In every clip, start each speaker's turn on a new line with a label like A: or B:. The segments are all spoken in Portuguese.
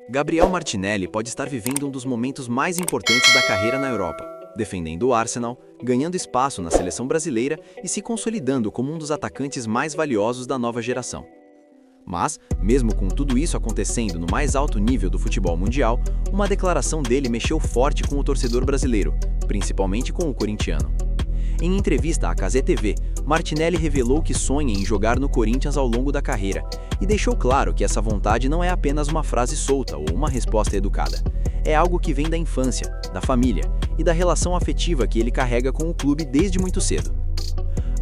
A: Gabriel Martinelli pode estar vivendo um dos momentos mais importantes da carreira na Europa, defendendo o Arsenal, ganhando espaço na seleção brasileira e se consolidando como um dos atacantes mais valiosos da nova geração. Mas, mesmo com tudo isso acontecendo no mais alto nível do futebol mundial, uma declaração dele mexeu forte com o torcedor brasileiro, principalmente com o corintiano. Em entrevista à Cazé TV, Martinelli revelou que sonha em jogar no Corinthians ao longo da carreira e deixou claro que essa vontade não é apenas uma frase solta ou uma resposta educada. É algo que vem da infância, da família e da relação afetiva que ele carrega com o clube desde muito cedo.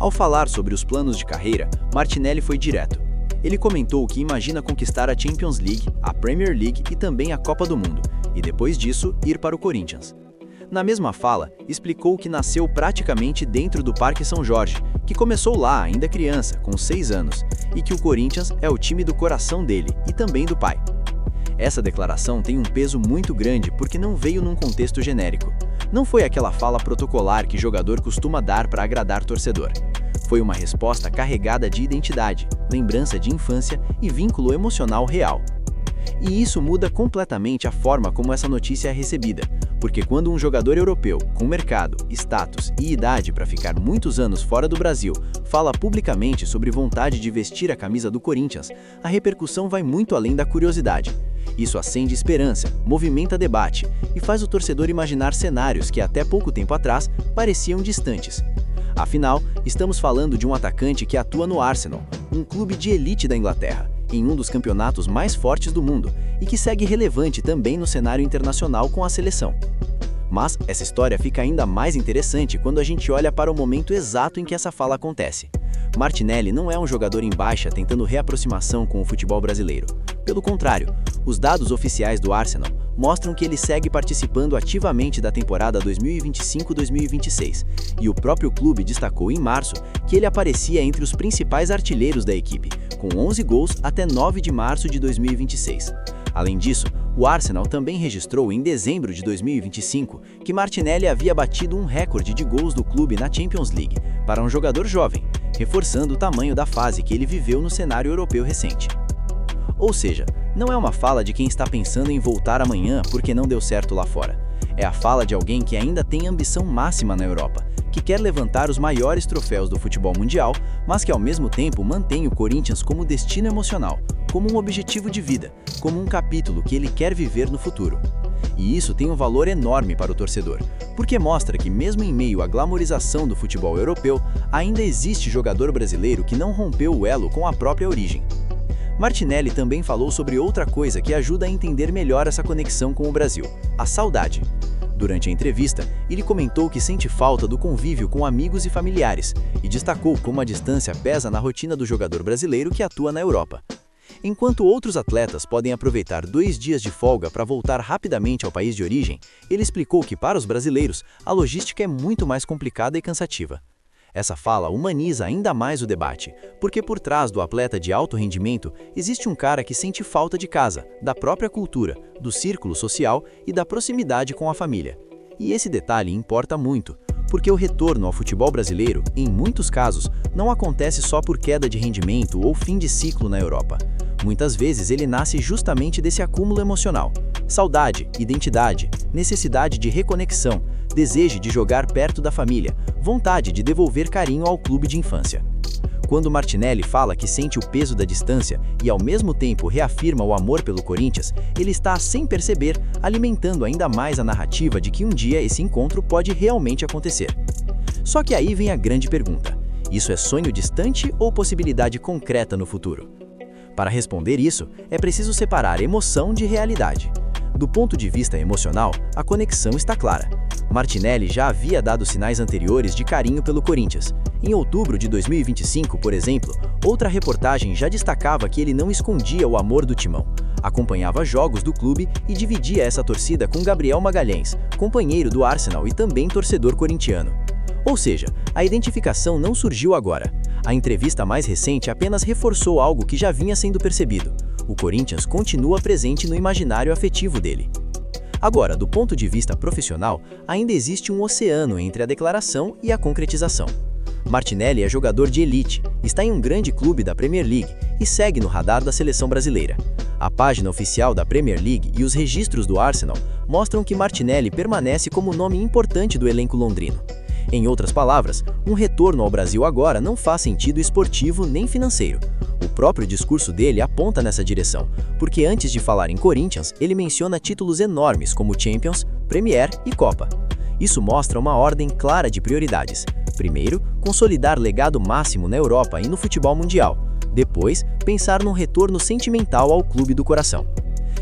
A: Ao falar sobre os planos de carreira, Martinelli foi direto. Ele comentou que imagina conquistar a Champions League, a Premier League e também a Copa do Mundo, e depois disso ir para o Corinthians. Na mesma fala, explicou que nasceu praticamente dentro do Parque São Jorge, que começou lá ainda criança, com 6 anos, e que o Corinthians é o time do coração dele e também do pai. Essa declaração tem um peso muito grande porque não veio num contexto genérico. Não foi aquela fala protocolar que jogador costuma dar para agradar torcedor. Foi uma resposta carregada de identidade, lembrança de infância e vínculo emocional real. E isso muda completamente a forma como essa notícia é recebida, porque quando um jogador europeu, com mercado, status e idade para ficar muitos anos fora do Brasil, fala publicamente sobre vontade de vestir a camisa do Corinthians, a repercussão vai muito além da curiosidade. Isso acende esperança, movimenta debate e faz o torcedor imaginar cenários que até pouco tempo atrás pareciam distantes. Afinal, estamos falando de um atacante que atua no Arsenal, um clube de elite da Inglaterra, em um dos campeonatos mais fortes do mundo e que segue relevante também no cenário internacional com a seleção. Mas essa história fica ainda mais interessante quando a gente olha para o momento exato em que essa fala acontece. Martinelli não é um jogador em baixa tentando reaproximação com o futebol brasileiro. Pelo contrário, os dados oficiais do Arsenal mostram que ele segue participando ativamente da temporada 2025-2026, e o próprio clube destacou em março que ele aparecia entre os principais artilheiros da equipe, com 11 gols até 9 de março de 2026. Além disso, o Arsenal também registrou em dezembro de 2025 que Martinelli havia batido um recorde de gols do clube na Champions League para um jogador jovem, reforçando o tamanho da fase que ele viveu no cenário europeu recente. Ou seja, não é uma fala de quem está pensando em voltar amanhã porque não deu certo lá fora. É a fala de alguém que ainda tem ambição máxima na Europa, que quer levantar os maiores troféus do futebol mundial, mas que ao mesmo tempo mantém o Corinthians como destino emocional, como um objetivo de vida, como um capítulo que ele quer viver no futuro. E isso tem um valor enorme para o torcedor, porque mostra que mesmo em meio à glamorização do futebol europeu, ainda existe jogador brasileiro que não rompeu o elo com a própria origem. Martinelli também falou sobre outra coisa que ajuda a entender melhor essa conexão com o Brasil: a saudade. Durante a entrevista, ele comentou que sente falta do convívio com amigos e familiares e destacou como a distância pesa na rotina do jogador brasileiro que atua na Europa. Enquanto outros atletas podem aproveitar 2 dias de folga para voltar rapidamente ao país de origem, ele explicou que para os brasileiros a logística é muito mais complicada e cansativa. Essa fala humaniza ainda mais o debate, porque por trás do atleta de alto rendimento existe um cara que sente falta de casa, da própria cultura, do círculo social e da proximidade com a família. E esse detalhe importa muito, porque o retorno ao futebol brasileiro, em muitos casos, não acontece só por queda de rendimento ou fim de ciclo na Europa. Muitas vezes ele nasce justamente desse acúmulo emocional: saudade, identidade, necessidade de reconexão, desejo de jogar perto da família, vontade de devolver carinho ao clube de infância. Quando Martinelli fala que sente o peso da distância e ao mesmo tempo reafirma o amor pelo Corinthians, ele está, sem perceber, alimentando ainda mais a narrativa de que um dia esse encontro pode realmente acontecer. Só que aí vem a grande pergunta: isso é sonho distante ou possibilidade concreta no futuro? Para responder isso, é preciso separar emoção de realidade. Do ponto de vista emocional, a conexão está clara. Martinelli já havia dado sinais anteriores de carinho pelo Corinthians. Em outubro de 2025, por exemplo, outra reportagem já destacava que ele não escondia o amor do timão. Acompanhava jogos do clube e dividia essa torcida com Gabriel Magalhães, companheiro do Arsenal e também torcedor corintiano. Ou seja, a identificação não surgiu agora. A entrevista mais recente apenas reforçou algo que já vinha sendo percebido: o Corinthians continua presente no imaginário afetivo dele. Agora, do ponto de vista profissional, ainda existe um oceano entre a declaração e a concretização. Martinelli é jogador de elite, está em um grande clube da Premier League e segue no radar da seleção brasileira.
B: A página oficial da Premier League e os registros do Arsenal mostram que Martinelli permanece como nome importante do elenco londrino. Em outras palavras, um retorno ao Brasil agora não faz sentido esportivo nem financeiro. O próprio discurso dele aponta nessa direção, porque antes de falar em Corinthians, ele menciona títulos enormes como Champions, Premier e Copa. Isso mostra uma ordem clara de prioridades. Primeiro, consolidar legado máximo na Europa e no futebol mundial. Depois, pensar num retorno sentimental ao clube do coração.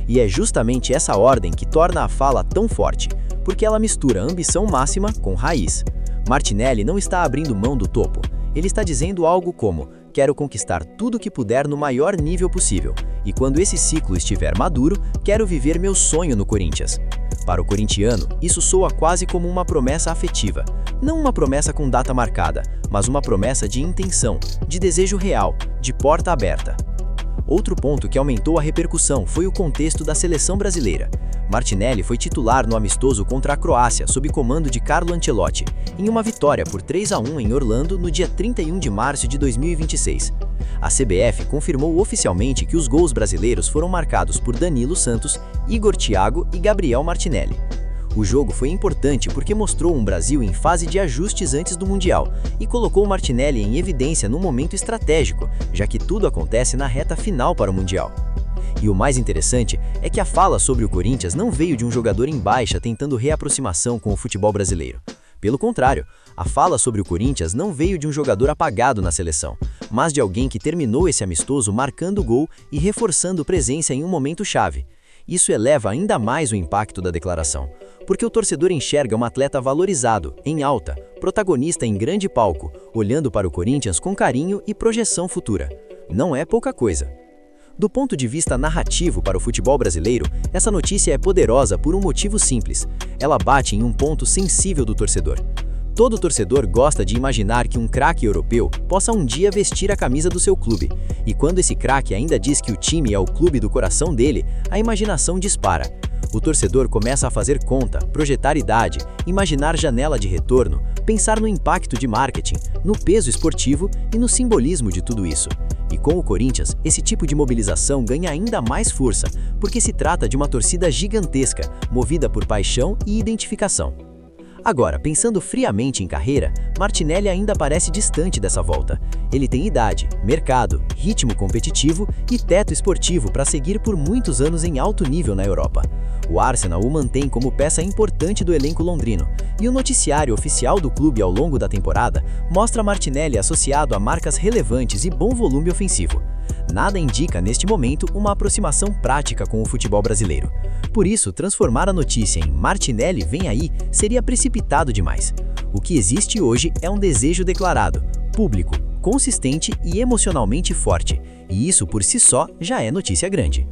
B: E é justamente essa ordem que torna a fala tão forte, porque ela mistura ambição máxima com raiz. Martinelli não está abrindo mão do topo. Ele está dizendo algo como: quero conquistar tudo o que puder no maior nível possível, e quando esse ciclo estiver maduro, quero viver meu sonho no Corinthians. Para o corintiano, isso soa quase como uma promessa afetiva. Não uma promessa com data marcada, mas uma promessa de intenção, de desejo real, de porta aberta. Outro ponto que aumentou a repercussão foi o contexto da seleção brasileira. Martinelli foi titular no amistoso contra a Croácia sob comando de Carlo Ancelotti, em uma vitória por 3-1 em Orlando no dia 31 de março de 2026. A CBF confirmou oficialmente que os gols brasileiros foram marcados por Danilo Santos, Igor Thiago e Gabriel Martinelli. O jogo foi importante porque mostrou um Brasil em fase de ajustes antes do Mundial e colocou Martinelli em evidência num momento estratégico, já que tudo acontece na reta final para o Mundial. E o mais interessante é que a fala sobre o Corinthians não veio de um jogador em baixa tentando reaproximação com o futebol brasileiro. Pelo contrário, a fala sobre o Corinthians não veio de um jogador apagado na seleção, mas de alguém que terminou esse amistoso marcando o gol e reforçando presença em um momento chave. Isso eleva ainda mais o impacto da declaração, porque o torcedor enxerga um atleta valorizado, em alta, protagonista em grande palco, olhando para o Corinthians com carinho e projeção futura. Não é pouca coisa. Do ponto de vista narrativo para o futebol brasileiro, essa notícia é poderosa por um motivo simples. Ela bate em um ponto sensível do torcedor. Todo torcedor gosta de imaginar que um craque europeu possa um dia vestir a camisa do seu clube. E quando esse craque ainda diz que o time é o clube do coração dele, a imaginação dispara. O torcedor começa a fazer conta, projetar idade, imaginar janela de retorno, pensar no impacto de marketing, no peso esportivo e no simbolismo de tudo isso. E com o Corinthians, esse tipo de mobilização ganha ainda mais força, porque se trata de uma torcida gigantesca, movida por paixão e identificação. Agora, pensando friamente em carreira, Martinelli ainda parece distante dessa volta. Ele tem idade, mercado, ritmo competitivo e teto esportivo para seguir por muitos anos em alto nível na Europa. O Arsenal o mantém como peça importante do elenco londrino, e o noticiário oficial do clube ao longo da temporada mostra Martinelli associado a marcas relevantes e bom volume ofensivo. Nada indica neste momento uma aproximação prática com o futebol brasileiro. Por isso, transformar a notícia em Martinelli vem aí seria precipitado demais. O que existe hoje é um desejo declarado, público, consistente e emocionalmente forte, e isso por si só já é notícia grande.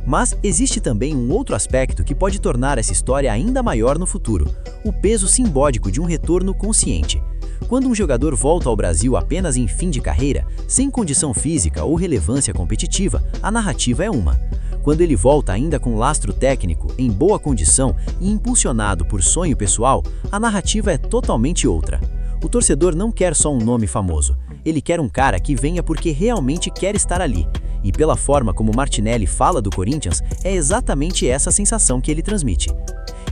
B: Mas existe também um outro aspecto que pode tornar essa história ainda maior no futuro: o peso simbólico de um retorno consciente. Quando um jogador volta ao Brasil apenas em fim de carreira, sem condição física ou relevância competitiva, a narrativa é uma. Quando ele volta ainda com lastro técnico, em boa condição e impulsionado por sonho pessoal, a narrativa é totalmente outra. O torcedor não quer só um nome famoso, ele quer um cara que venha porque realmente quer estar ali. E pela forma como Martinelli fala do Corinthians, é exatamente essa sensação que ele transmite.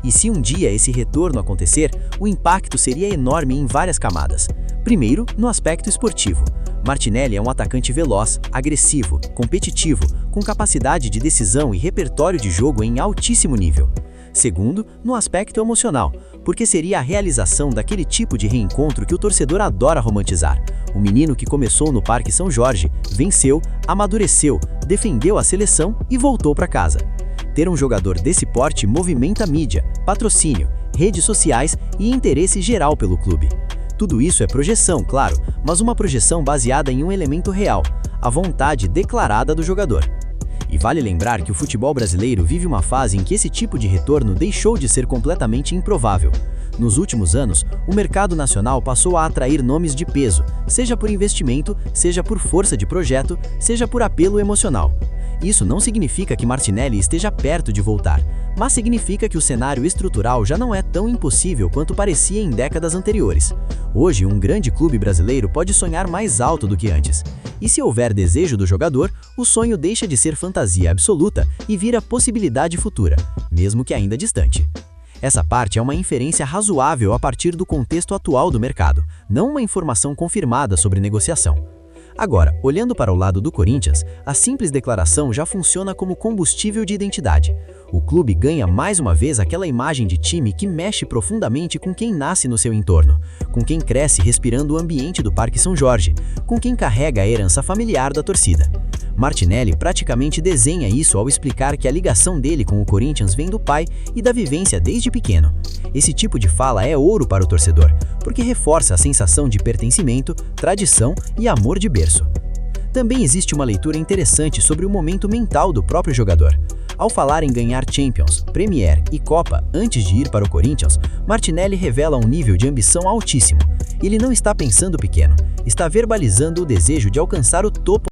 B: E se um dia esse retorno acontecer, o impacto seria enorme em várias camadas. Primeiro, no aspecto esportivo. Martinelli é um atacante veloz, agressivo, competitivo, com capacidade de decisão e repertório de jogo em altíssimo nível. Segundo, no aspecto emocional, porque seria a realização daquele tipo de reencontro que o torcedor adora romantizar. O menino que começou no Parque São Jorge, venceu, amadureceu, defendeu a seleção e voltou para casa. Ter um jogador desse porte movimenta mídia, patrocínio, redes sociais e interesse geral pelo clube. Tudo isso é projeção, claro, mas uma projeção baseada em um elemento real, a vontade declarada do jogador. E vale lembrar que o futebol brasileiro vive uma fase em que esse tipo de retorno deixou de ser completamente improvável. Nos últimos anos, o mercado nacional passou a atrair nomes de peso, seja por investimento, seja por força de projeto, seja por apelo emocional. Isso não significa que Martinelli esteja perto de voltar, mas significa que o cenário estrutural já não é tão impossível quanto parecia em décadas anteriores. Hoje, um grande clube brasileiro pode sonhar mais alto do que antes. E se houver desejo do jogador, o sonho deixa de ser fantasia absoluta e vira possibilidade futura, mesmo que ainda distante. Essa parte é uma inferência razoável a partir do contexto atual do mercado, não uma informação confirmada sobre negociação. Agora, olhando para o lado do Corinthians, a simples declaração já funciona como combustível de identidade. O clube ganha mais uma vez aquela imagem de time que mexe profundamente com quem nasce no seu entorno, com quem cresce respirando o ambiente do Parque São Jorge, com quem carrega a herança familiar da torcida. Martinelli praticamente desenha isso ao explicar que a ligação dele com o Corinthians vem do pai e da vivência desde pequeno. Esse tipo de fala é ouro para o torcedor, porque reforça a sensação de pertencimento, tradição e amor de berço. Também existe uma leitura interessante sobre o momento mental do próprio jogador. Ao falar em ganhar Champions, Premier e Copa antes de ir para o Corinthians, Martinelli revela um nível de ambição altíssimo. Ele não está pensando pequeno, está verbalizando o desejo de alcançar o topo